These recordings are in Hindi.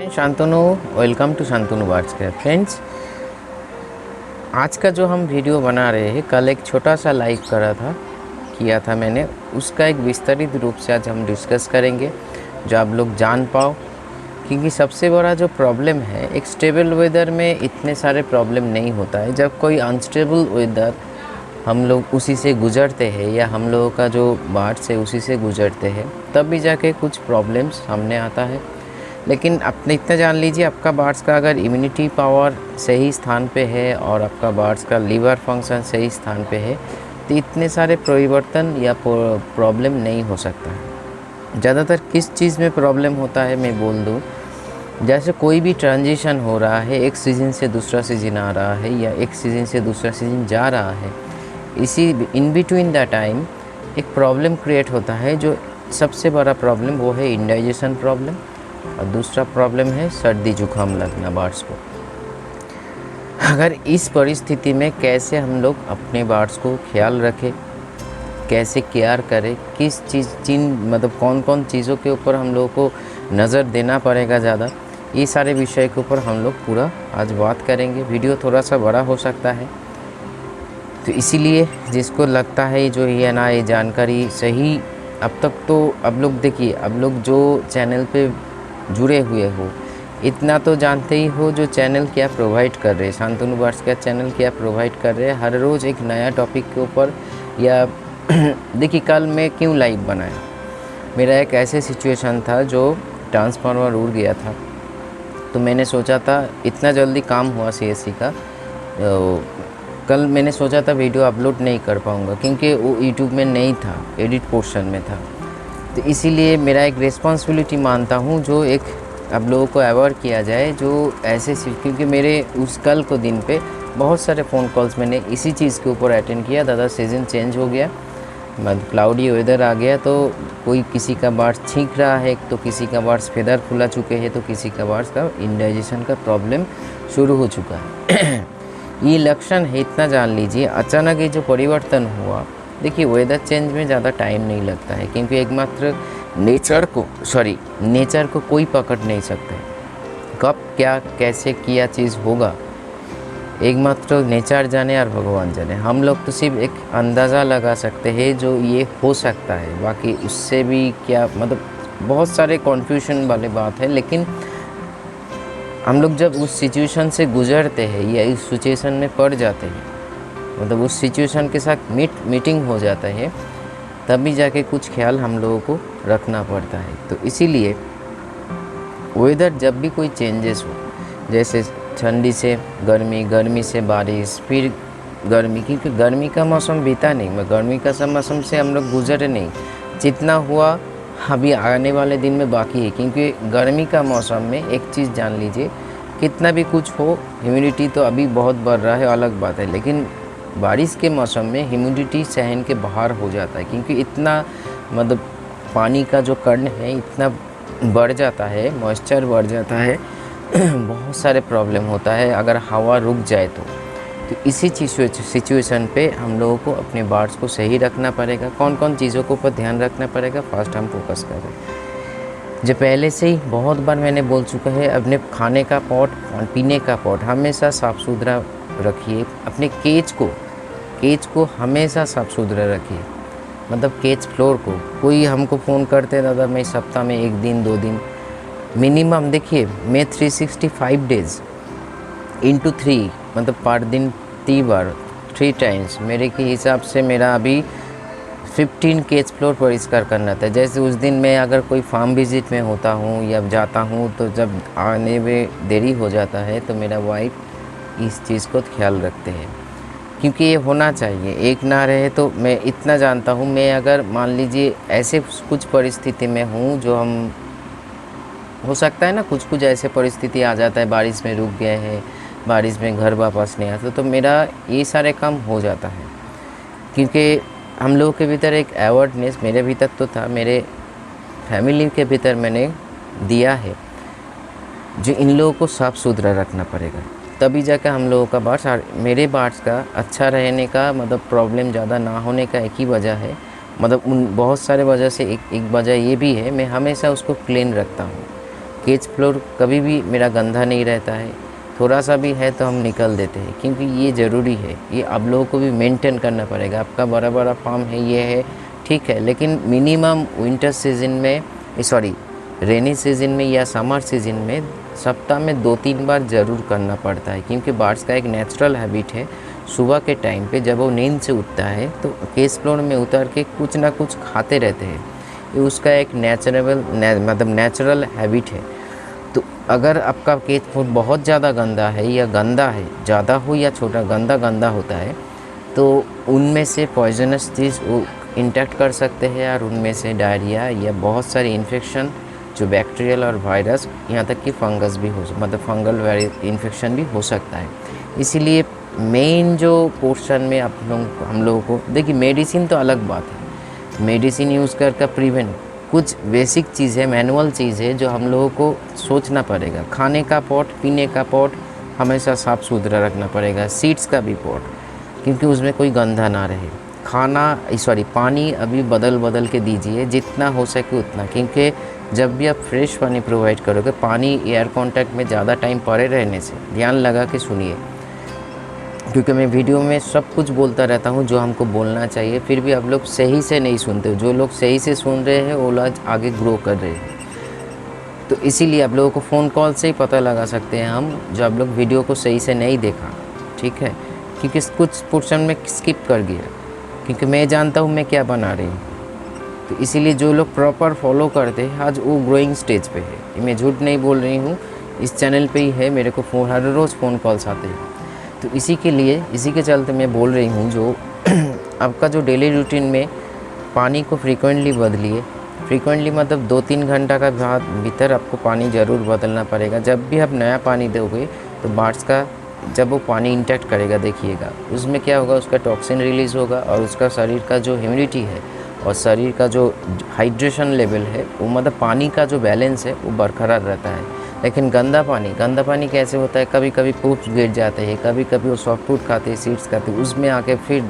Shantanu, welcome to Shantanu birds care. Friends, आज का जो हम वीडियो बना रहे हैं, कल एक छोटा सा लाइव किया था मैंने, उसका एक विस्तारित रूप से आज हम डिस्कस करेंगे जो आप लोग जान पाओ। क्योंकि सबसे बड़ा जो प्रॉब्लम है, एक स्टेबल वेदर में इतने सारे प्रॉब्लम नहीं होता है। जब कोई अनस्टेबल वेदर हम लोग उसी से गुजरते हैं या हम लोगों का जो बर्ड्स है उसी से गुजरते हैं, तब भी जाके कुछ प्रॉब्लम्स सामने आता है। लेकिन अपने इतना जान लीजिए, आपका बर्ड्स का अगर इम्यूनिटी पावर सही स्थान पे है और आपका बर्ड्स का लीवर फंक्शन सही स्थान पे है, तो इतने सारे परिवर्तन या प्रॉब्लम नहीं हो सकता है। ज़्यादातर किस चीज़ में प्रॉब्लम होता है मैं बोल दूँ, जैसे कोई भी ट्रांजिशन हो रहा है, एक सीज़न से दूसरा सीज़न आ रहा है या एक सीज़न से दूसरा सीज़न जा रहा है, इसी इन बिटवीन द टाइम एक प्रॉब्लम क्रिएट होता है। जो सबसे बड़ा प्रॉब्लम वो है इंडाइजेशन प्रॉब्लम, और दूसरा प्रॉब्लम है सर्दी जुकाम लगना बर्ड्स को। अगर इस परिस्थिति में कैसे हम लोग अपने बर्ड्स को ख्याल रखें, कैसे केयर करें, किस मतलब कौन कौन चीज़ों के ऊपर हम लोगों को नज़र देना पड़ेगा ज़्यादा, ये सारे विषय के ऊपर हम लोग पूरा आज बात करेंगे। वीडियो थोड़ा सा बड़ा हो सकता है, तो इसीलिए जिसको लगता है जो ये जानकारी सही, अब तक तो अब लोग देखिए, अब लोग जो चैनल पे जुड़े हुए हो, इतना तो जानते ही हो जो चैनल क्या प्रोवाइड कर रहे हैं, शांतनु बर्ड्स का चैनल क्या प्रोवाइड कर रहे हैं। हर रोज़ एक नया टॉपिक के ऊपर, या देखिए कल मैं क्यों लाइव बनाया, मेरा एक ऐसे सिचुएशन था जो ट्रांसफार्मर उड़ गया था। तो मैंने सोचा था, इतना जल्दी काम हुआ सीएससी का, कल मैंने सोचा था वीडियो अपलोड नहीं कर पाऊँगा क्योंकि वो यूट्यूब में नहीं था, एडिट पोर्शन में था। तो इसीलिए मेरा एक रिस्पॉन्सिबिलिटी मानता हूँ जो एक आप लोगों को अवॉइड किया जाए, जो ऐसे क्योंकि मेरे उस कल को दिन पे बहुत सारे फ़ोन कॉल्स मैंने इसी चीज़ के ऊपर अटेंड किया। दादा सीज़न चेंज हो गया, मतलब क्लाउडी वेदर आ गया, तो कोई किसी का बर्ड्स छींक रहा है, तो किसी का बर्ड्स फेदर फुला चुके हैं, तो किसी का बर्ड्स का इंडाइजेशन का प्रॉब्लम शुरू हो चुका है। ये लक्षण है, इतना जान लीजिए। अचानक ये जो परिवर्तन हुआ, देखिए वेदर चेंज में ज़्यादा टाइम नहीं लगता है, क्योंकि एकमात्र नेचर को कोई पकड़ नहीं सकता है। कब क्या कैसे किया चीज़ होगा, एकमात्र नेचर जाने और भगवान जाने। हम लोग तो सिर्फ एक अंदाज़ा लगा सकते हैं जो ये हो सकता है, बाकी उससे भी क्या, मतलब बहुत सारे कन्फ्यूजन वाली बात है। लेकिन हम लोग जब उस सिचुएशन से गुजरते हैं या इस सिचुएशन में पड़ जाते हैं, मतलब उस सिचुएशन के साथ मीटिंग हो जाता है, तभी जाके कुछ ख्याल हम लोगों को रखना पड़ता है। तो इसीलिए वेदर जब भी कोई चेंजेस हो, जैसे ठंडी से गर्मी, गर्मी से बारिश, फिर गर्मी, क्योंकि गर्मी का मौसम बीता नहीं, मैं गर्मी का मौसम से हम लोग गुजरे नहीं, जितना हुआ अभी आने वाले दिन में बाकी है। क्योंकि गर्मी का मौसम में एक चीज़ जान लीजिए, कितना भी कुछ हो, ह्यूमिडिटी तो अभी बहुत बढ़ रहा है, अलग बात है, लेकिन बारिश के मौसम में ह्यूमिडिटी सहन के बाहर हो जाता है, क्योंकि इतना मतलब पानी का जो कण है इतना बढ़ जाता है, मॉइस्चर बढ़ जाता है, बहुत सारे प्रॉब्लम होता है अगर हवा रुक जाए तो। इसी सिचुएशन पे हम लोगों को अपने बर्ड्स को सही रखना पड़ेगा। कौन कौन चीज़ों को ऊपर ध्यान रखना पड़ेगा, फर्स्ट हम फोकस कर रहे हैं। जो पहले से ही बहुत बार मैंने बोल चुका है, अपने खाने का पॉट, पीने का पॉट हमेशा साफ़ सुथरा रखिए। अपने केज को हमेशा साफ़ सुथरा रखिए, मतलब केज फ्लोर को। कोई हमको फ़ोन करते हैं, दादा मैं सप्ताह में 1 दिन 2 दिन मिनिमम, देखिए मैं 365 डेज़ इंटू 3, मतलब पर दिन 3 बार, 3 टाइम्स, मेरे के हिसाब से मेरा अभी 15 केज फ्लोर परिष्कार करना था। जैसे उस दिन मैं अगर कोई फार्म विजिट में होता हूँ या जाता हूँ, तो जब आने में देरी हो जाता है तो मेरा वाइफ इस चीज़ को ख्याल रखते हैं, क्योंकि ये होना चाहिए, एक ना रहे। तो मैं इतना जानता हूँ, मैं अगर मान लीजिए ऐसे कुछ परिस्थिति में हूँ जो हम, हो सकता है ना, कुछ ऐसे परिस्थिति आ जाता है, बारिश में रुक गए हैं, बारिश में घर वापस नहीं आता, तो मेरा ये सारे काम हो जाता है। क्योंकि हम लोगों के भीतर एक अवेयरनेस मेरे भीतर तो था, मेरे फैमिली के भीतर मैंने दिया है, जो इन लोगों को साफ़ सुथरा रखना पड़ेगा, तभी जाकर हम लोगों का बर्ड्स, मेरे बर्ड्स का अच्छा रहने का, मतलब प्रॉब्लम ज़्यादा ना होने का एक ही वजह है, मतलब उन बहुत सारे वजह से एक वजह ये भी है, मैं हमेशा उसको क्लीन रखता हूँ। केज फ्लोर कभी भी मेरा गंदा नहीं रहता है, थोड़ा सा भी है तो हम निकल देते हैं, क्योंकि ये ज़रूरी है, ये आप लोगों को भी मेंटेन करना पड़ेगा। आपका बड़ा बड़ा फार्म है, ये है ठीक है, लेकिन मिनिमम विंटर सीज़न में रेनी सीज़न में या समर सीज़न में सप्ताह में 2-3 बार ज़रूर करना पड़ता है, क्योंकि बर्ड्स का एक नेचुरल हैबिट है सुबह के टाइम पे जब वो नींद से उठता है तो केज फ्लोर में उतर के कुछ ना कुछ खाते रहते हैं। ये उसका एक नेचुरल हैबिट है। तो अगर आपका केज फ्लोर बहुत ज़्यादा गंदा है या गंदा है, ज़्यादा हो या छोटा, गंदा होता है, तो उनमें से पॉइजनस चीज़ वो इंटैक्ट कर सकते हैं और उनमें से डायरिया या बहुत सारी इन्फेक्शन जो बैक्टीरियल और वायरस, यहाँ तक कि फंगस भी फंगल इन्फेक्शन भी हो सकता है। इसीलिए मेन जो पोर्शन में हम लोगों को देखिए, मेडिसिन तो अलग बात है, मेडिसिन यूज़ कर प्रिवेंट कुछ बेसिक चीज़ है, मैनुअल चीज़ है जो हम लोगों को सोचना पड़ेगा। खाने का पॉट, पीने का पॉट हमेशा साफ़ सुथरा रखना पड़ेगा, सीड्स का भी पॉट, क्योंकि उसमें कोई गंदा ना रहे। पानी अभी बदल के दीजिए जितना हो सके उतना, क्योंकि जब भी आप फ्रेश पानी प्रोवाइड करोगे, पानी एयर कांटेक्ट में ज़्यादा टाइम पड़े रहने से, ध्यान लगा के सुनिए, क्योंकि मैं वीडियो में सब कुछ बोलता रहता हूँ जो हमको बोलना चाहिए, फिर भी आप लोग सही से नहीं सुनते। जो लोग सही से सुन रहे हैं वो लोग आगे ग्रो कर रहे हैं। तो इसीलिए आप लोगों को फ़ोन कॉल से ही पता लगा सकते हैं हम, जो आप लोग वीडियो को सही से नहीं देखा, ठीक है, क्योंकि कुछ पोर्शन में स्किप कर गया, क्योंकि मैं जानता हूँ मैं क्या बना रही हूँ। तो इसीलिए जो लोग प्रॉपर फॉलो करते हैं आज वो ग्रोइंग स्टेज पे है। मैं झूठ नहीं बोल रही हूँ, इस चैनल पे ही है, मेरे को हर रोज़ फ़ोन कॉल्स आते हैं। तो इसी के चलते मैं बोल रही हूँ, जो आपका जो डेली रूटीन में पानी को फ्रीक्वेंटली बदलिए। फ्रीक्वेंटली मतलब 2-3 घंटा का भीतर आपको पानी ज़रूर बदलना पड़ेगा। जब भी आप नया पानी दोगे तो बर्ड्स का जब वो पानी इंटैक्ट करेगा, देखिएगा उसमें क्या होगा, उसका टॉक्सिन रिलीज़ होगा और उसका शरीर का जो ह्यूमिडिटी है और शरीर का जो हाइड्रेशन लेवल है, वो मतलब पानी का जो बैलेंस है वो बरकरार रहता है। लेकिन गंदा पानी कैसे होता है, कभी कभी पूप्स गिर जाते हैं, कभी कभी वो सॉफ्ट फूड खाते हैं, सीड्स खाते हैं, उसमें आके फिर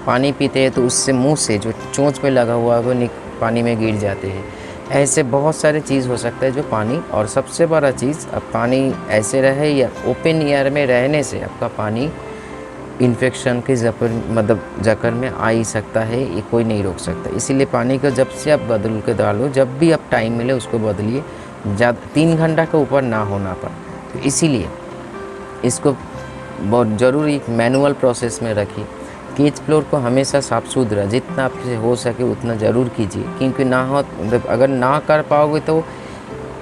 पानी पीते हैं तो उससे मुंह से जो चोंच पे लगा हुआ है वो पानी में गिर जाते हैं। ऐसे बहुत सारे चीज़ हो सकता है जो पानी, और सबसे बड़ा चीज़, अब पानी ऐसे रहे या ओपन एयर में रहने से आपका पानी इन्फेक्शन के जकर में आ ही सकता है, ये कोई नहीं रोक सकता। इसीलिए पानी को जब से आप बदल के डालो, जब भी आप टाइम मिले उसको बदलिए, ज़्यादा 3 घंटा के ऊपर ना होना पर। तो इसीलिए इसको बहुत ज़रूरी मैनुअल प्रोसेस में रखिए। केज फ्लोर को हमेशा साफ़ सुथरा जितना आपसे हो सके उतना ज़रूर कीजिए, क्योंकि ना हो अगर ना कर पाओगे तो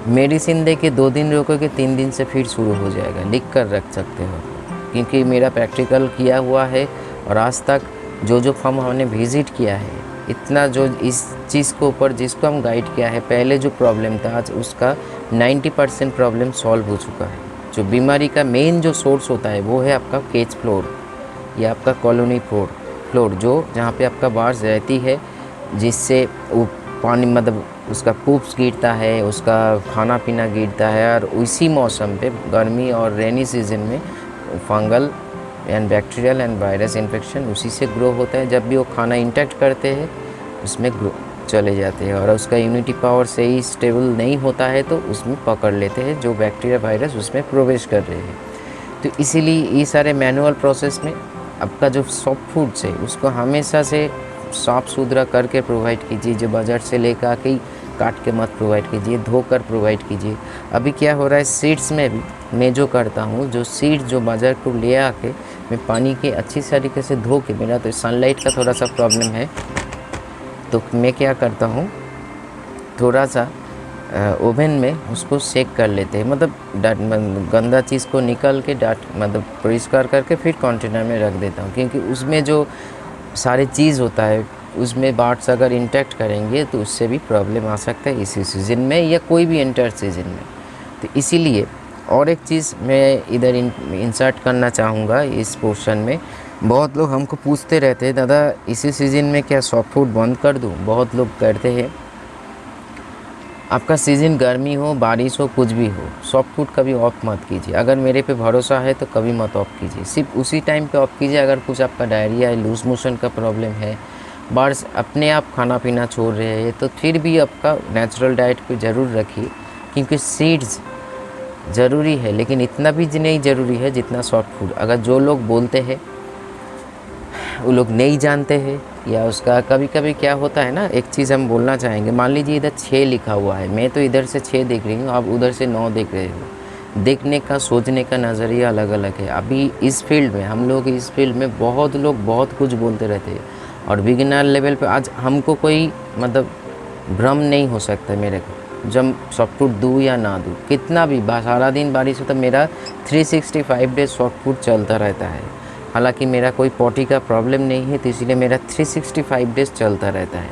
मेडिसिन दे के 2 दिन रोकोगे, 3 दिन से फिर शुरू हो जाएगा, लिख कर रख सकते हो, क्योंकि मेरा प्रैक्टिकल किया हुआ है। और आज तक जो फार्म हमने विज़िट किया है, इतना जो इस चीज़ को ऊपर जिसको हम गाइड किया है, पहले जो प्रॉब्लम था आज उसका 90% प्रॉब्लम सॉल्व हो चुका है। जो बीमारी का मेन जो सोर्स होता है वो है आपका केज फ्लोर या आपका कॉलोनी फ्लोर जो जहाँ पे आपका बार्स रहती है, जिससे वो पानी उसका पूप्स गिरता है, उसका खाना पीना गिरता है, और उसी मौसम पे गर्मी और रेनी सीजन में fungal and bacterial and virus infection उसी से ग्रो होता है। जब भी वो खाना इंटैक्ट करते हैं उसमें ग्रो चले जाते हैं, और उसका इम्यूनिटी पावर सही स्टेबल नहीं होता है तो उसमें पकड़ लेते हैं जो बैक्टीरिया वायरस उसमें प्रवेश कर रहे हैं। तो इसीलिए ये सारे मैनुअल प्रोसेस में आपका जो सॉफ्ट फूड्स है उसको हमेशा से साफ़ सुथरा करके प्रोवाइड कीजिए। जो बाज़ार से लेकर आके ही काट के मत प्रोवाइड कीजिए, धोकर प्रोवाइड कीजिए। अभी क्या हो रहा है सीड्स में भी मैं जो करता हूँ, जो सीड्स जो बाज़ार को ले आके मैं पानी के अच्छी तरीके से धो के, मेरा तो सनलाइट का थोड़ा सा प्रॉब्लम है, तो मैं क्या करता हूँ, थोड़ा सा ओवन में उसको सेक कर लेते हैं, गंदा चीज़ को निकल के परिष्कार करके फिर कंटेनर में रख देता हूँ, क्योंकि उसमें जो सारे चीज़ होता है उसमें बर्ड्स अगर इंटैक्ट करेंगे तो उससे भी प्रॉब्लम आ सकता है इसी सीज़न में या कोई भी इंटर सीज़न में। तो इसीलिए और एक चीज़ मैं इधर इंसर्ट करना चाहूँगा इस पोर्शन में। बहुत लोग हमको पूछते रहते हैं, दादा इसी सीज़न में क्या सॉफ्ट फूड बंद कर दूँ? बहुत लोग कहते हैं। आपका सीज़न गर्मी हो, बारिश हो, कुछ भी हो, सॉफ्ट फूड कभी ऑफ मत कीजिए। अगर मेरे पे भरोसा है तो कभी मत ऑफ कीजिए, सिर्फ उसी टाइम पे ऑफ कीजिए अगर कुछ आपका डायरिया है, लूज मोशन का प्रॉब्लम है, बर्ड्स अपने आप खाना पीना छोड़ रहे हैं, तो फिर भी आपका नेचुरल डाइट पे ज़रूर रखिए, क्योंकि सीड्स ज़रूरी है, लेकिन इतना भी नहीं ज़रूरी है जितना सॉफ्ट फूड। अगर जो लोग बोलते हैं वो लोग नहीं जानते हैं, या उसका कभी कभी क्या होता है ना, एक चीज़ हम बोलना चाहेंगे। मान लीजिए इधर 6 लिखा हुआ है, मैं तो इधर से 6 देख रही हूँ, आप उधर से 9 देख रहे हो। देखने का, सोचने का नज़रिया अलग अलग है। अभी इस फील्ड में, हम लोग इस फील्ड में बहुत लोग बहुत कुछ बोलते रहते हैं, और बिगिनर लेवल पे आज हमको कोई मतलब भ्रम नहीं हो सकता मेरे को, जब सॉफ्ट फूड दूँ या ना दूँ। कितना भी सारा दिन बारिश हो तो मेरा 365 डेज सॉफ्ट फूड चलता रहता है। हालांकि मेरा कोई पॉटी का प्रॉब्लम नहीं है, तो इसीलिए मेरा 365 डेज चलता रहता है।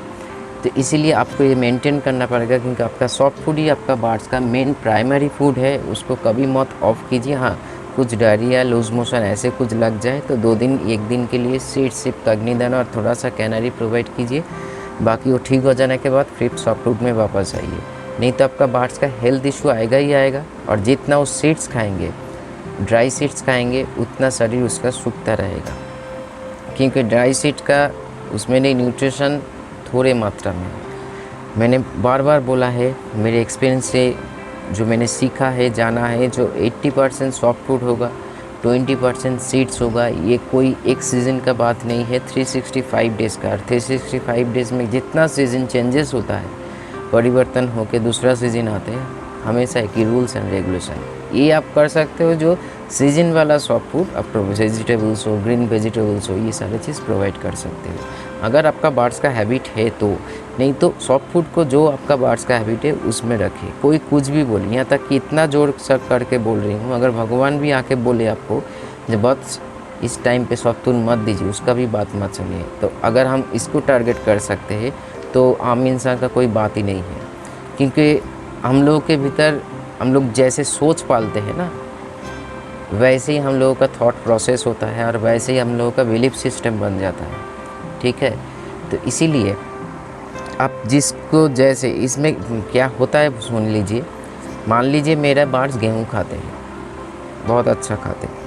तो इसीलिए आपको ये मेंटेन करना पड़ेगा, क्योंकि आपका सॉफ्ट फूड ही आपका बार्स का मेन प्राइमरी फूड है। उसको कभी मत ऑफ कीजिए। हाँ, कुछ डायरिया, लूज मोशन ऐसे कुछ लग जाए तो 2 दिन 1 दिन के लिए सीड सिप कग्निदान और थोड़ा सा कैनरी प्रोवाइड कीजिए। बाकी वो ठीक हो जाने के बाद फिर सॉफ्ट फूड में वापस आइए, नहीं तो आपका बार्स का हेल्थ इशू आएगा ही आएगा। और जितना वो सीड्स खाएंगे, ड्राई सीड्स खाएंगे, उतना शरीर उसका सूखता रहेगा, क्योंकि ड्राई सीड का उसमें नहीं, न्यूट्रिशन थोड़े मात्रा में। मैंने बार बार बोला है, मेरे एक्सपीरियंस से जो मैंने सीखा है, जाना है, जो 80% सॉफ्ट फूड होगा, 20% सीड्स होगा। ये कोई एक सीज़न का बात नहीं है, 365 डेज़ का। 365 डेज़ में जितना सीज़न चेंजेस होता है, परिवर्तन होकर दूसरा सीज़न आते हैं, हमेशा एक ही रूल्स एंड रेगुलेशन। ये आप कर सकते हो, जो सीजन वाला सॉफ्ट फूड आप वेजिटेबल्स हो, ग्रीन वेजिटेबल्स हो, ये सारी चीज़ प्रोवाइड कर सकते हो अगर आपका बार्स का हैबिट है तो। नहीं तो सॉफ्ट फूड को जो आपका बार्स का हैबिट है उसमें रखिए। कोई कुछ भी बोले, यहाँ तक कि इतना जोर सर करके बोल रही हूँ, अगर भगवान भी आके बोले आपको जब बस इस टाइम पे सॉफ्ट फूड मत दीजिए, उसका भी बात मत सुनिए। तो अगर हम इसको टारगेट कर सकते हैं तो आम इंसान का कोई बात ही नहीं है, क्योंकि हम लोगों के भीतर, हम लोग जैसे सोच पालते हैं ना, वैसे ही हम लोगों का थॉट प्रोसेस होता है, और वैसे ही हम लोगों का बिलीफ सिस्टम बन जाता है। ठीक है, तो इसीलिए आप जिसको जैसे, इसमें क्या होता है सुन लीजिए। मान लीजिए मेरा बार्स गेहूँ खाते हैं, बहुत अच्छा खाते हैं।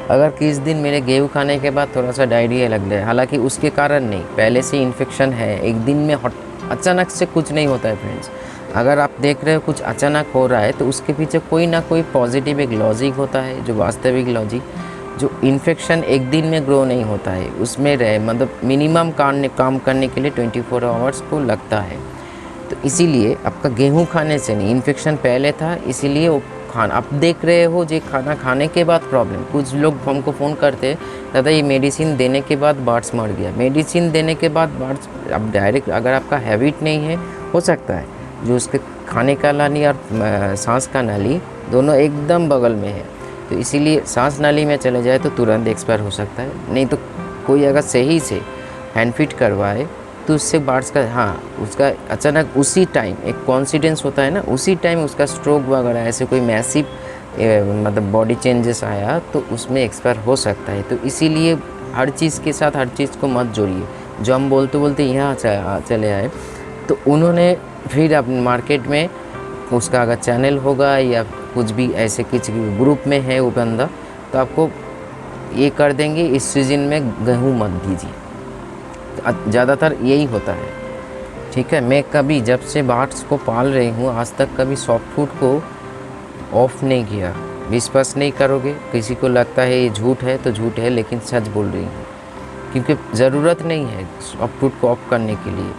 अगर किस दिन मेरे गेहूँ खाने के बाद थोड़ा सा डायरिया लग जाए, हालांकि उसके कारण नहीं, पहले से इन्फेक्शन है, एक दिन में अचानक से कुछ नहीं होता है फ्रेंड्स। अगर आप देख रहे हो कुछ अचानक हो रहा है, तो उसके पीछे कोई ना कोई पॉजिटिव एक लॉजिक होता है, जो वास्तविक लॉजिक। जो इन्फेक्शन एक दिन में ग्रो नहीं होता है, उसमें रहे मतलब मिनिमम काम करने के लिए 24 आवर्स को लगता है। तो इसीलिए आपका गेहूं खाने से नहीं, इन्फेक्शन पहले था, इसीलिए वो खाना आप देख रहे हो, जो खाना खाने के बाद प्रॉब्लम। कुछ लोग हमको फ़ोन करते, दादा ये मेडिसिन देने के बाद बार्स मर गया। मेडिसिन देने के बाद बार्स, अब डायरेक्ट अगर आपका हैबिट नहीं है, हो सकता है जो उसके खाने का नाली और सांस का नाली दोनों एकदम बगल में है, तो इसीलिए सांस नाली में चले जाए तो तुरंत एक्सपायर हो सकता है। नहीं तो कोई अगर सही से हैंड फिट करवाए तो उससे बार्स का, हाँ, उसका अचानक उसी टाइम एक कॉन्सिडेंस होता है ना, उसी टाइम उसका स्ट्रोक वगैरह ऐसे कोई मैसिव मतलब बॉडी चेंजेस आया तो उसमें एक्सपायर हो सकता है। तो इसीलिए हर चीज़ के साथ हर चीज़ को मत जोड़िए। जो हम बोलते बोलते यहाँ चले आए, तो उन्होंने फिर अपने मार्केट में उसका अगर चैनल होगा या कुछ भी ऐसे किसी ग्रुप में है वो बंदा, तो आपको ये कर देंगे इस सीज़न में गेहूँ मत दीजिए। ज़्यादातर यही होता है। ठीक है, मैं कभी जब से बार्स को पाल रही हूँ आज तक कभी सॉफ्ट फूड को ऑफ़ नहीं किया। विश्वास नहीं करोगे, किसी को लगता है ये झूठ है तो झूठ है, लेकिन सच बोल रही हूँ, क्योंकि ज़रूरत नहीं है सॉफ्ट फूड को ऑफ़ करने के लिए।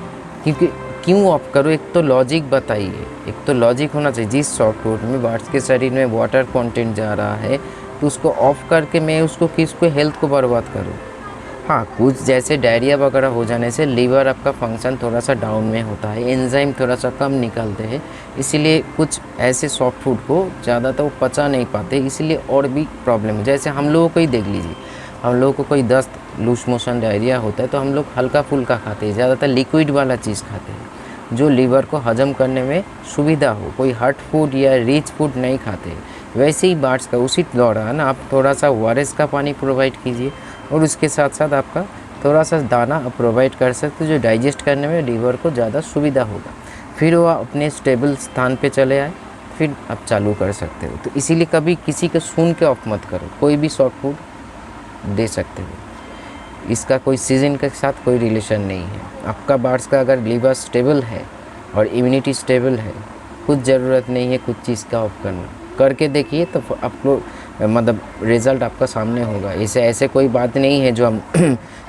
क्योंकि क्यों ऑफ करो, एक तो लॉजिक बताइए, एक तो लॉजिक होना चाहिए। जिस सॉफ्ट फूड में बार्स के शरीर में वाटर कंटेंट जा रहा है, तो उसको ऑफ़ करके मैं उसको किसको हेल्थ को बर्बाद करूँ। हाँ, कुछ जैसे डायरिया वगैरह हो जाने से लीवर आपका फंक्शन थोड़ा सा डाउन में होता है, एंजाइम थोड़ा सा कम निकलते हैं, इसीलिए कुछ ऐसे सॉफ्ट फूड को ज़्यादातर वो पचा नहीं पाते, इसीलिए और भी प्रॉब्लम है। जैसे हम लोगों को ही देख लीजिए, हम लोगों को कोई दस्त, लूज मोशन, डायरिया होता है तो हम लोग हल्का फुल्का खाते हैं, ज़्यादातर लिक्विड वाला चीज़ खाते हैं जो लीवर को हजम करने में सुविधा हो। कोई हार्ड फूड या रिच फूड नहीं खाते। वैसे ही बार्स का उसी दौरान आप थोड़ा सा ORS का पानी प्रोवाइड कीजिए, और उसके साथ साथ आपका थोड़ा सा दाना आप प्रोवाइड कर सकते हो, जो डाइजेस्ट करने में लीवर को ज़्यादा सुविधा होगा। फिर वो अपने स्टेबल स्थान पे चले आए, फिर आप चालू कर सकते हो। तो इसीलिए कभी किसी को सुन के ऑफ मत करो, कोई भी सॉफ्ट फूड दे सकते हो। इसका कोई सीज़न के साथ कोई रिलेशन नहीं है। आपका बार्स का अगर लीवर स्टेबल है और इम्यूनिटी स्टेबल है कुछ ज़रूरत नहीं है कुछ चीज़ का ऑफ करना, करके देखिए तो आपको मतलब रिज़ल्ट आपका सामने होगा। इसे ऐसे कोई बात नहीं है जो हम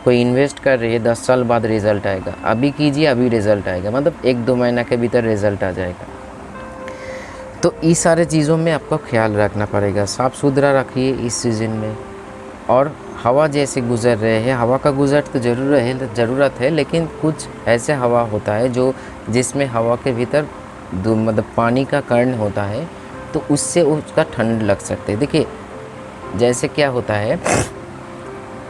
कोई इन्वेस्ट कर रही है 10 साल बाद रिज़ल्ट आएगा, अभी कीजिए अभी रिज़ल्ट आएगा, मतलब 1-2 महीना के भीतर रिज़ल्ट आ जाएगा। तो इस सारे चीज़ों में आपको ख्याल रखना पड़ेगा, साफ़ सुथरा रखिए इस सीज़न में। और हवा जैसे गुज़र रहे हैं, हवा का गुज़र तो ज़रूरत है, लेकिन कुछ ऐसे हवा होता है जो जिसमें हवा के भीतर मतलब पानी का कण होता है, तो उससे उसका ठंड लग सकते है। देखिए जैसे क्या होता है,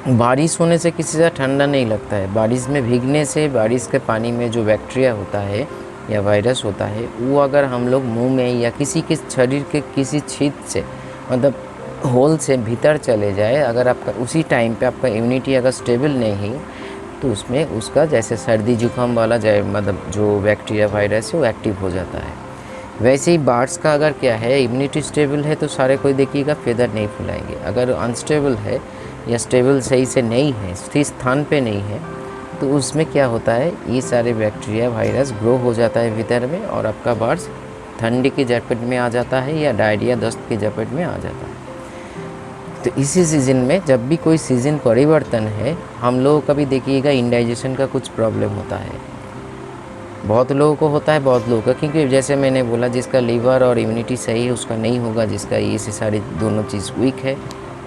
बारिश होने से किसी से ठंडा नहीं लगता है, बारिश में भीगने से बारिश के पानी में जो बैक्टीरिया होता है या वायरस होता है, वो अगर हम लोग मुंह में या किसी के शरीर के किसी छेद से मतलब होल से भीतर चले जाए, अगर आपका उसी टाइम पे आपका इम्यूनिटी अगर स्टेबल नहीं तो उसमें उसका जैसे सर्दी जुकाम वाला मतलब जो बैक्टीरिया वायरस है वो एक्टिव हो जाता है। वैसे ही बार्ड्स का अगर क्या है, इम्यूनिटी स्टेबल है तो सारे कोई देखिएगा फेदर नहीं फुलाएंगे, अगर अनस्टेबल है या स्टेबल सही से नहीं है, स्थिर स्थान पे नहीं है, तो उसमें क्या होता है, ये सारे बैक्टीरिया वायरस ग्रो हो जाता है भीतर में और आपका बार्ड्स ठंडी की जपेट में आ जाता है या डायरिया दस्त की जपेट में आ जाता है। तो इसी सीज़न में जब भी कोई सीज़न परिवर्तन है, हम लोगों का भी देखिएगा इंडाइजेशन का कुछ प्रॉब्लम होता है, बहुत लोगों को होता है, बहुत लोगों का, क्योंकि जैसे मैंने बोला जिसका लीवर और इम्यूनिटी सही है उसका नहीं होगा, जिसका ये से सारी दोनों चीज़ वीक है,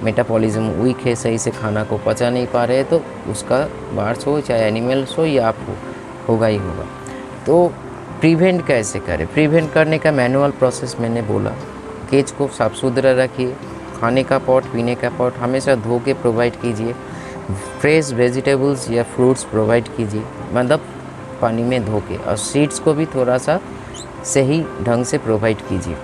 मेटाबॉलिज्म वीक है, सही से खाना को पचा नहीं पा रहे, तो उसका बार्ड्स हो चाहे एनिमल्स हो या आप होगा ही होगा। तो प्रिवेंट कैसे करें, प्रिवेंट करने का मैनुअल प्रोसेस मैंने बोला, केज को साफ सुथरा रखिए, खाने का पॉट पीने का पॉट हमेशा धो के प्रोवाइड कीजिए, फ्रेश वेजिटेबल्स या फ्रूट्स प्रोवाइड कीजिए, मतलब पानी में धो के, और सीड्स को भी थोड़ा सा सही ढंग से प्रोवाइड कीजिए,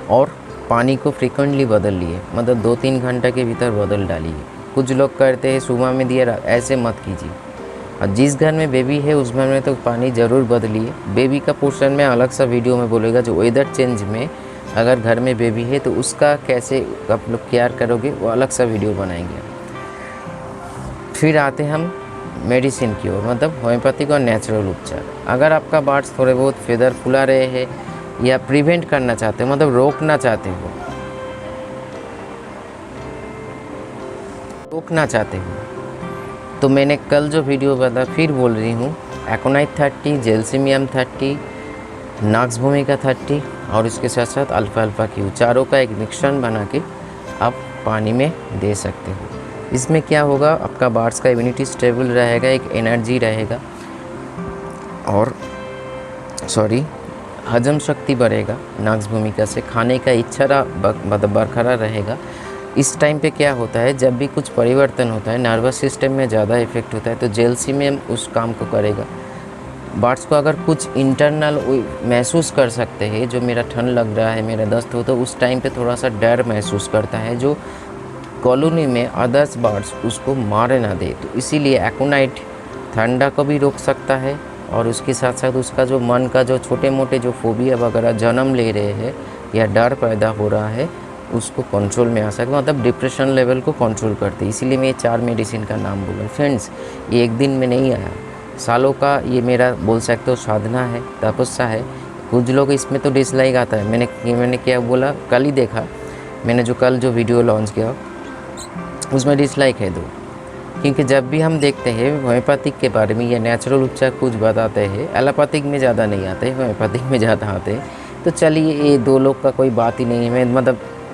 और पानी को फ्रीक्वेंटली बदल लिए, मतलब 2-3 घंटे के भीतर बदल डालिए। कुछ लोग करते हैं सुबह में दिए, ऐसे मत कीजिए। और जिस घर में बेबी है उस घर में तो पानी ज़रूर बदलिए। बेबी का पोर्शन में अलग सा वीडियो में बोलेगा, जो वेदर चेंज में अगर घर में बेबी है तो उसका कैसे आप लोग केयर करोगे वो अलग सा वीडियो बनाएंगे। फिर आते हम मेडिसिन की ओर, मतलब होम्योपैथिक और नेचुरल उपचार। अगर आपका बार्ड्स थोड़े बहुत फेदर फुला रहे हैं या प्रिवेंट करना चाहते हो, मतलब रोकना चाहते हो, तो मैंने कल जो वीडियो बताया फिर बोल रही हूँ, एकोनाइट 30, जेल्सिमियम 30, नॉक्स भूमिका 30 और इसके साथ साथ अल्फा क्यू, चारों का एक मिश्रण बना के आप पानी में दे सकते हो। इसमें क्या होगा, आपका बार्ड्स का इम्यूनिटी स्टेबल रहेगा, एक एनर्जी रहेगा, और हजम शक्ति बढ़ेगा, नॉक्स भूमिका से खाने का इच्छा मतलब बरकरार रहेगा। इस टाइम पे क्या होता है, जब भी कुछ परिवर्तन होता है नर्वस सिस्टम में ज़्यादा इफेक्ट होता है, तो जेल्सिमियम उस काम को करेगा। बार्ड्स को अगर कुछ इंटरनल महसूस कर सकते हैं, जो मेरा ठंड लग रहा है, मेरा दस्त हो, तो उस टाइम पे थोड़ा सा डर महसूस करता है, जो कॉलोनी में अदर्स बार्ड्स उसको मारे ना दे, तो इसीलिए एकोनाइट ठंडा को भी रोक सकता है, और उसके साथ साथ उसका जो मन का जो छोटे मोटे जो फोबिया वगैरह जन्म ले रहे हैं या डर पैदा हो रहा है उसको कंट्रोल में आ सकता, मतलब डिप्रेशन लेवल को कंट्रोल करते। इसीलिए मैं ये 4 मेडिसिन का नाम बोला। फ्रेंड्स, ये एक दिन में नहीं आया, सालों का ये मेरा बोल सकते हो साधना है, तपस्या है। कुछ लोग इसमें तो डिसलाइक आता है, मैंने क्या बोला, कल ही देखा मैंने, जो कल जो वीडियो लॉन्च किया उसमें डिसलाइक है 2, क्योंकि जब भी हम देखते हैं होम्योपैथिक के बारे में या नेचुरल उपचार कुछ बताते हैं, एलोपैथिक में ज़्यादा नहीं आते, होम्योपैथिक में ज़्यादा आते हैं, तो चलिए ये 2 लोग का कोई बात ही नहीं है,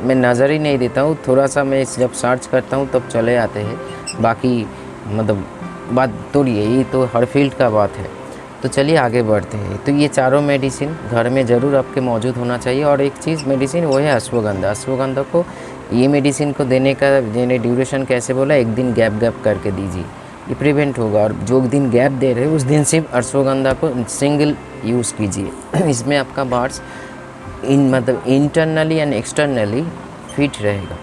मैं नज़र ही नहीं देता हूँ, थोड़ा सा मैं जब सर्च करता हूँ तब चले आते हैं, बाकी मतलब बात तोड़िए, ये तो हर फील्ड का बात है। तो चलिए आगे बढ़ते हैं। तो ये चारों मेडिसिन घर में ज़रूर आपके मौजूद होना चाहिए। और एक चीज़ मेडिसिन वो है अश्वगंधा। अश्वगंधा को ये मेडिसिन को देने का ड्यूरेशन कैसे बोला, 1 दिन गैप करके दीजिए, ये प्रिवेंट होगा। और जो दिन गैप दे रहे हैं उस दिन सिर्फ अश्वगंधा को सिंगल यूज़ कीजिए। इसमें आपका बार्ड्स मतलब इंटरनली एंड एक्सटर्नली फिट रहेगा,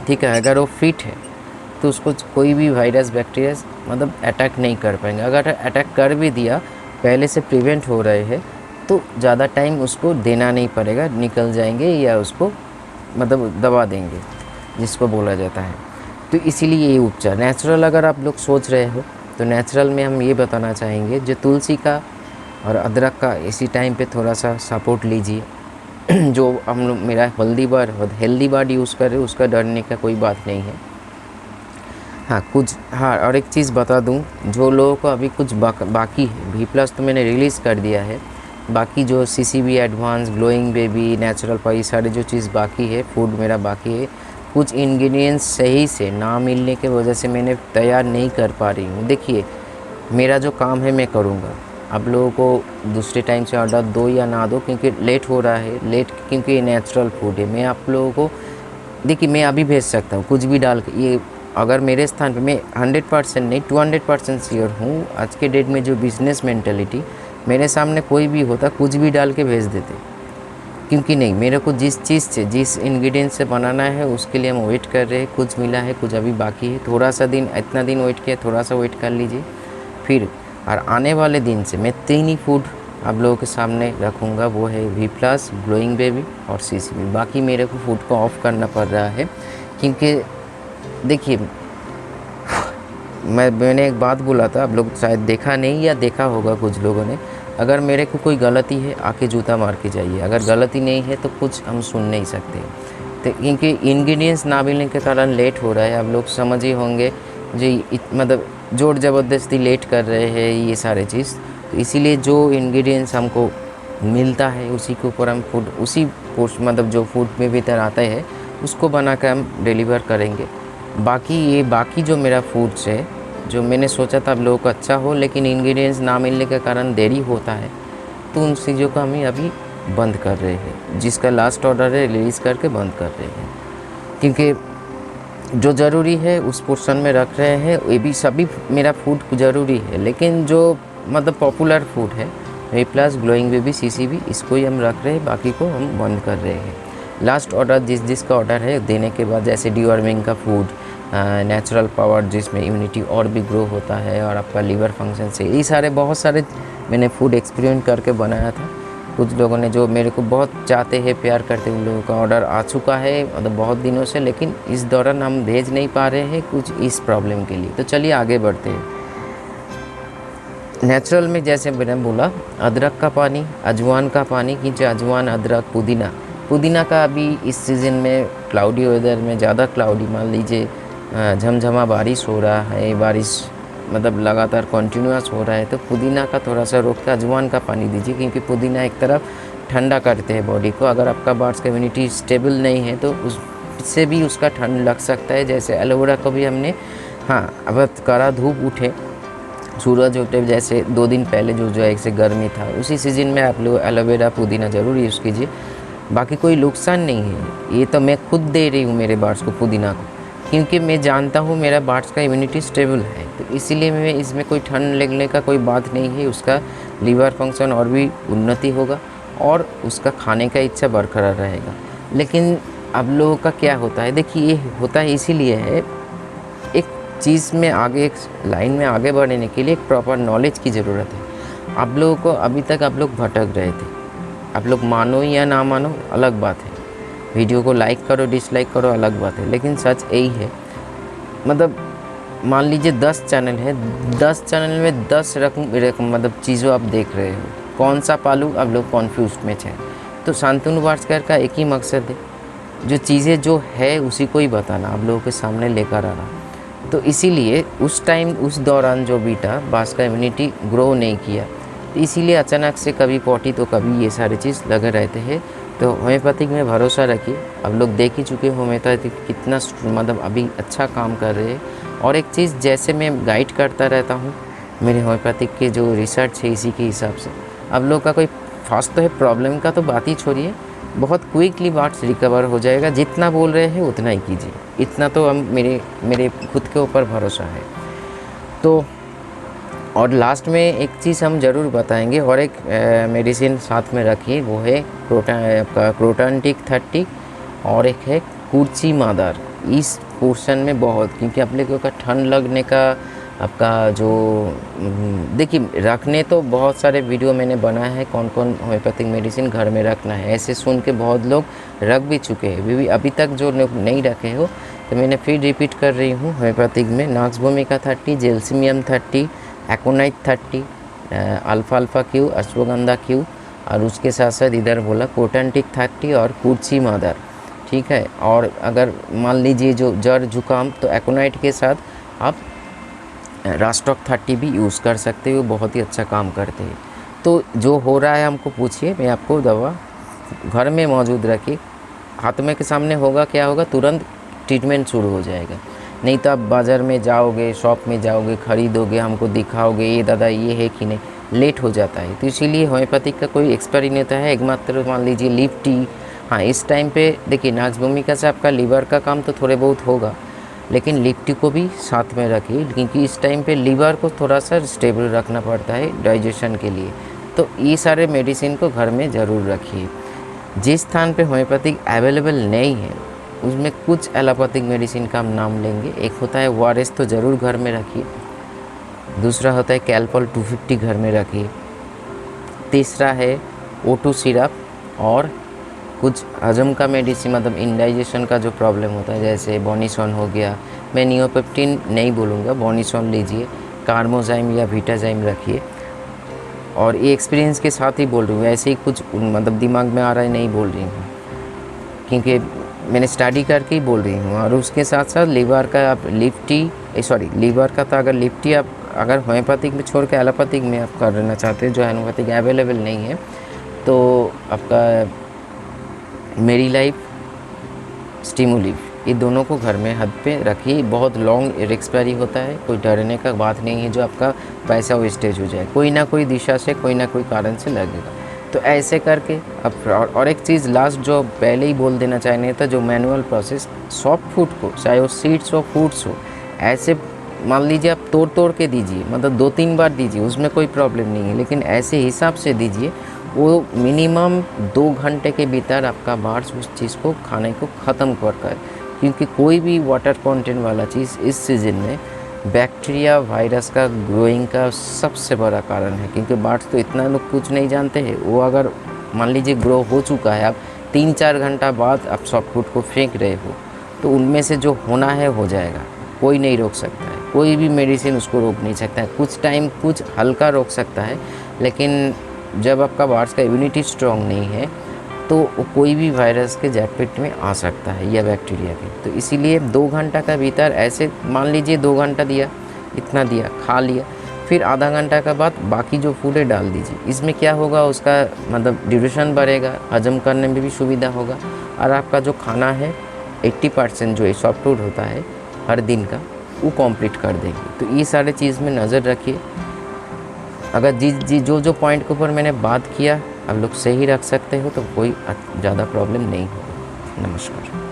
ठीक है। अगर वो फिट है तो उसको कोई भी वायरस बैक्टीरिया मतलब अटैक नहीं कर पाएंगे। अगर अटैक कर भी दिया, पहले से प्रिवेंट हो रहे हैं, तो ज़्यादा टाइम उसको देना नहीं पड़ेगा, निकल जाएंगे या उसको मतलब दबा देंगे, जिसको बोला जाता है। तो इसीलिए ये उपचार नेचुरल अगर आप लोग सोच रहे हो, तो नेचुरल में हम ये बताना चाहेंगे, जो तुलसी का और अदरक का इसी टाइम पे थोड़ा सा सपोर्ट लीजिए। जो हम लोग मेरा हेल्दी बार यूज़ कर रहे हैं उसका डरने का कोई बात नहीं है। हाँ, और एक चीज़ बता दूं, जो लोगों को अभी कुछ बाकी है, वी प्लस तो मैंने रिलीज़ कर दिया है, बाकी जो CCB advance, glowing baby, natural पाई, सारे जो चीज़ बाकी है, फूड मेरा बाकी है, कुछ इंग्रेडिएंट्स सही से ना मिलने की वजह से मैंने तैयार नहीं कर पा रही हूँ। देखिए, मेरा जो काम है मैं करूँगा, आप लोगों को दूसरे टाइम से ऑर्डर दो या ना दो, क्योंकि लेट हो रहा है, क्योंकि ये नेचुरल फूड है। मैं आप लोगों को, देखिए, मैं अभी भेज सकता हूँ कुछ भी डाल के, ये अगर मेरे स्थान पे, मैं 100% नहीं 200% श्योर हूँ, आज के डेट में जो बिज़नेस मेंटालिटी मेरे सामने कोई भी होता कुछ भी डाल के भेज देते, क्योंकि नहीं, मेरे को जिस चीज़ से, जिस इंग्रेडिएंट से बनाना है उसके लिए हम वेट कर रहे हैं। कुछ मिला है, कुछ अभी बाकी है, थोड़ा सा दिन, इतना दिन वेट किया, थोड़ा सा वेट कर लीजिए फिर। और आने वाले दिन से मैं 3 ही फूड आप लोगों के सामने रखूँगा, वो है वी प्लस, ग्लोइंग बेबी और CCB। बाकी मेरे को फूड को ऑफ़ करना पड़ रहा है, क्योंकि देखिए, मैंने एक बात बोला था, आप लोग शायद देखा नहीं या देखा होगा कुछ लोगों ने, अगर मेरे को कोई गलती है आके जूता मार के जाइए, अगर गलती नहीं है तो कुछ हम सुन नहीं सकते। तो क्योंकि इंग्रेडिएंट्स ना मिलने के कारण लेट हो रहा है, आप लोग समझ ही होंगे जी, मतलब ज़ोर ज़बरदस्ती लेट कर रहे हैं ये सारे चीज़। तो इसीलिए जो इंग्रेडिएंट्स हमको मिलता है उसी के ऊपर हम फूड, उसी मतलब जो फूड में भीतर आता है उसको बना कर हम डिलीवर करेंगे। बाकी जो मेरा फूड्स है, जो मैंने सोचा था आप लोगों को अच्छा हो, लेकिन इंग्रेडिएंट्स ना मिलने के कारण देरी होता है, तो उन चीज़ों को हम अभी बंद कर रहे हैं। जिसका लास्ट ऑर्डर है रिलीज़ करके बंद कर रहे हैं, क्योंकि जो ज़रूरी है उस पोर्शन में रख रहे हैं। ये भी सभी मेरा फूड ज़रूरी है, लेकिन जो मतलब पॉपुलर फूड है, V plus, glowing baby, CCB, इसको ही हम रख रहे हैं, बाकी को हम बंद कर रहे हैं। लास्ट ऑर्डर जिसका ऑर्डर है देने के बाद, जैसे डीवर्मिंग का फूड, नेचुरल पावर जिसमें इम्यूनिटी और भी ग्रो होता है और आपका लीवर फंक्शन से, ये सारे बहुत सारे मैंने फूड एक्सपेरिमेंट करके बनाया था। कुछ लोगों ने जो मेरे को बहुत चाहते हैं, प्यार करते हैं, उन लोगों का ऑर्डर आ चुका है मतलब बहुत दिनों से, लेकिन इस दौरान हम भेज नहीं पा रहे हैं कुछ इस प्रॉब्लम के लिए। तो चलिए आगे बढ़ते हैं। नेचुरल में जैसे मैंने बोला, अदरक का पानी, अजवाइन का पानी, नीचे अजवाइन, अदरक, पुदीना का अभी इस सीज़न में क्लाउडी वेदर में, ज़्यादा क्लाउडी, मान लीजिए झमझमा बारिश हो रहा है, बारिश मतलब लगातार कंटिन्यूअस हो रहा है, तो पुदीना का थोड़ा सा रोक के अजवाइन का पानी दीजिए, क्योंकि पुदीना एक तरफ ठंडा करते हैं बॉडी को। अगर आपका बार्ड्स का इम्यूनिटी स्टेबल नहीं है तो उससे भी उसका ठंड लग सकता है। जैसे एलोवेरा को भी हमने, अब कड़ा धूप उठे, सूरज उठे, जैसे 2 दिन पहले जो एक से गर्मी था, उसी सीज़न में आप लोग एलोवेरा, पुदीना ज़रूर यूज़ कीजिए। बाकी कोई नुकसान नहीं है, ये तो मैं खुद दे रही हूँ मेरे बार्ड्स को पुदीना को, क्योंकि मैं जानता हूँ मेरा बार्ड्स का इम्यूनिटी स्टेबल है, तो इसीलिए मैं इसमें कोई ठंड लगने का कोई बात नहीं है। उसका लीवर फंक्शन और भी उन्नति होगा और उसका खाने का इच्छा बरकरार रहेगा। लेकिन अब लोगों का क्या होता है, देखिए, ये होता है इसीलिए है, एक चीज़ में आगे, एक लाइन में आगे बढ़ने के लिए एक प्रॉपर नॉलेज की ज़रूरत है। आप लोगों को अभी तक आप लोग भटक रहे थे, आप लोग मानो या ना मानो अलग बात है, वीडियो को लाइक करो डिसलाइक करो अलग बात है, लेकिन सच यही है। मतलब मान लीजिए 10 चैनल है, 10 चैनल में 10 रकम मतलब चीज़ों आप देख रहे हो, कौन सा पालू, आप लोग कॉन्फ्यूज में थे। तो शांतनु बार्ड्स का एक ही मकसद है, जो चीज़ें जो है उसी को ही बताना, आप लोगों के सामने लेकर आना। तो इसीलिए उस टाइम, उस दौरान जो बीटा बार्ड्स का इम्यूनिटी ग्रो नहीं किया, तो इसीलिए अचानक से कभी पॉटी तो कभी ये सारे चीज़ लगे रहते हैं। तो होम्योपैथिक में भरोसा रखिए, अब लोग देख ही चुके होम्योपैथिक कितना मतलब अभी अच्छा काम कर रहे हैं। और एक चीज़, जैसे मैं गाइड करता रहता हूँ, मेरे होम्योपैथिक के जो रिसर्च है इसी के हिसाब से, अब लोग का कोई फास्ट तो है, प्रॉब्लम का तो बात ही छोड़िए, बहुत क्विकली बार्ड्स रिकवर हो जाएगा। जितना बोल रहे हैं उतना ही कीजिए, इतना तो हम मेरे खुद के ऊपर भरोसा है। तो और लास्ट में एक चीज़ हम ज़रूर बताएंगे, और एक मेडिसिन साथ में रखिए, वो है आपका क्रोटन-टिक 30, और एक है कुर्ची मादार। इस पोर्शन में बहुत, क्योंकि आप लोगों का ठंड लगने का आपका जो देखिए, रखने तो बहुत सारे वीडियो मैंने बनाया है, कौन कौन होम्योपैथिक मेडिसिन घर में रखना है, ऐसे सुन के बहुत लोग रख भी चुके हैं। अभी तक जो लोग नहीं रखे हो, तो मैंने फिर रिपीट कर रही हूँ। होम्योपैथिक में नॉक्सवोमिका 30, जेल्सिमियम 30, एकोनाइट 30, अल्फाल्फा क्यू, अश्वगंधा क्यू, और उसके साथ साथ इधर बोला कोटनटिक 30 और कुर्ची मदर, ठीक है। और अगर मान लीजिए जो जर जुकाम, तो एकोनाइट के साथ आप रास्टॉक 30 भी यूज़ कर सकते हो, बहुत ही अच्छा काम करते हैं। तो जो हो रहा है हमको पूछिए, मैं आपको दवा घर में मौजूद रखी हाथ में के सामने होगा, क्या होगा, तुरंत ट्रीटमेंट शुरू हो जाएगा। नहीं तो आप बाज़ार में जाओगे, शॉप में जाओगे, ख़रीदोगे, हमको दिखाओगे ये दादा ये है कि नहीं, लेट हो जाता है। तो इसीलिए होम्योपैथिक का कोई एक्सपायरी नहीं होता है। एकमात्र मान लीजिए लिप टी, हाँ इस टाइम पे देखिए नाक्स भूमिका से आपका लीवर का काम तो थोड़े बहुत होगा, लेकिन लिप टी को भी साथ में रखिए, क्योंकि इस टाइम पे लीवर को थोड़ा सा स्टेबल रखना पड़ता है डाइजेशन के लिए। तो ये सारे मेडिसिन को घर में ज़रूर रखिए। जिस स्थान पे होम्योपैथिक अवेलेबल नहीं है उसमें कुछ एलोपैथिक मेडिसिन का हम नाम लेंगे। एक होता है ORS, तो ज़रूर घर में रखिए। दूसरा होता है कैल्पॉल 250 घर में रखिए। तीसरा है O2 सिरप, और कुछ हजम का मेडिसिन, मतलब इंडाइजेशन का जो प्रॉब्लम होता है, जैसे बोनिसॉन हो गया, मैं नियोपेप्टिन नहीं बोलूँगा, बोनिसॉन लीजिए, कार्मोजाइम या वीटाजाइम रखिए। और ये एक्सपीरियंस के साथ ही बोल रही हूँ, ऐसे ही कुछ मतलब दिमाग में आ रहा है नहीं बोल रही हूँ, क्योंकि मैंने स्टडी करके ही बोल रही हूँ। और उसके साथ साथ लीवर का आप लीवर का, तो अगर लिप टी आप अगर होम्योपैथिक में छोड़ के एलोपैथिक में आप करना चाहते हैं, जो होम्योपैथिक अवेलेबल नहीं है, तो आपका मेरी लाइफ, स्टिमुलिव, ये दोनों को घर में हद पे रखिए। बहुत लॉन्ग एक्सपायरी होता है, कोई डरने का बात नहीं है जो आपका पैसा वेस्टेज हो जाए, कोई ना कोई दिशा से, कोई ना कोई कारण से लगेगा। तो ऐसे करके अब और एक चीज़ लास्ट जो पहले ही बोल देना चाहिए था, जो मैनुअल प्रोसेस, सॉफ्ट फूड को चाहे वो सीड्स हो, फ्रूट्स हो, ऐसे मान लीजिए आप तोड़ तोड़ के दीजिए, मतलब 2-3 बार दीजिए, उसमें कोई प्रॉब्लम नहीं है, लेकिन ऐसे हिसाब से दीजिए वो मिनिमम 2 घंटे के भीतर आपका बार्स उस चीज़ को खाने को ख़त्म कर, क्योंकि कोई भी वाटर कंटेंट वाला चीज़ इस सीज़न में बैक्टीरिया वायरस का ग्रोइंग का सबसे बड़ा कारण है। क्योंकि बार्स तो इतना लोग कुछ नहीं जानते हैं, वो अगर मान लीजिए ग्रो हो चुका है, आप 3-4 घंटा बाद आप सॉफ्ट फूड को फेंक रहे हो, तो उनमें से जो होना है हो जाएगा, कोई नहीं रोक सकता है, कोई भी मेडिसिन उसको रोक नहीं सकता है। कुछ टाइम कुछ हल्का रोक सकता है, लेकिन जब आपका बार्स का इम्यूनिटी स्ट्रॉन्ग नहीं है तो कोई भी वायरस के जैपेट में आ सकता है या बैक्टीरिया के। तो इसीलिए 2 घंटा का भीतर, ऐसे मान लीजिए 2 घंटा दिया, इतना दिया, खा लिया, फिर आधा घंटा का बाद बाकी जो फूड है डाल दीजिए। इसमें क्या होगा, उसका मतलब ड्यूरेशन बढ़ेगा, हजम करने में भी सुविधा होगा, और आपका जो खाना है 80% जो सॉफ्ट फूड होता है हर दिन का, वो कंप्लीट कर देंगे। तो ये सारे चीज़ में नज़र रखिए। अगर जो पॉइंट के ऊपर मैंने बात किया आप लोग सही रख सकते हो, तो कोई ज़्यादा प्रॉब्लम नहीं होगी। नमस्कार।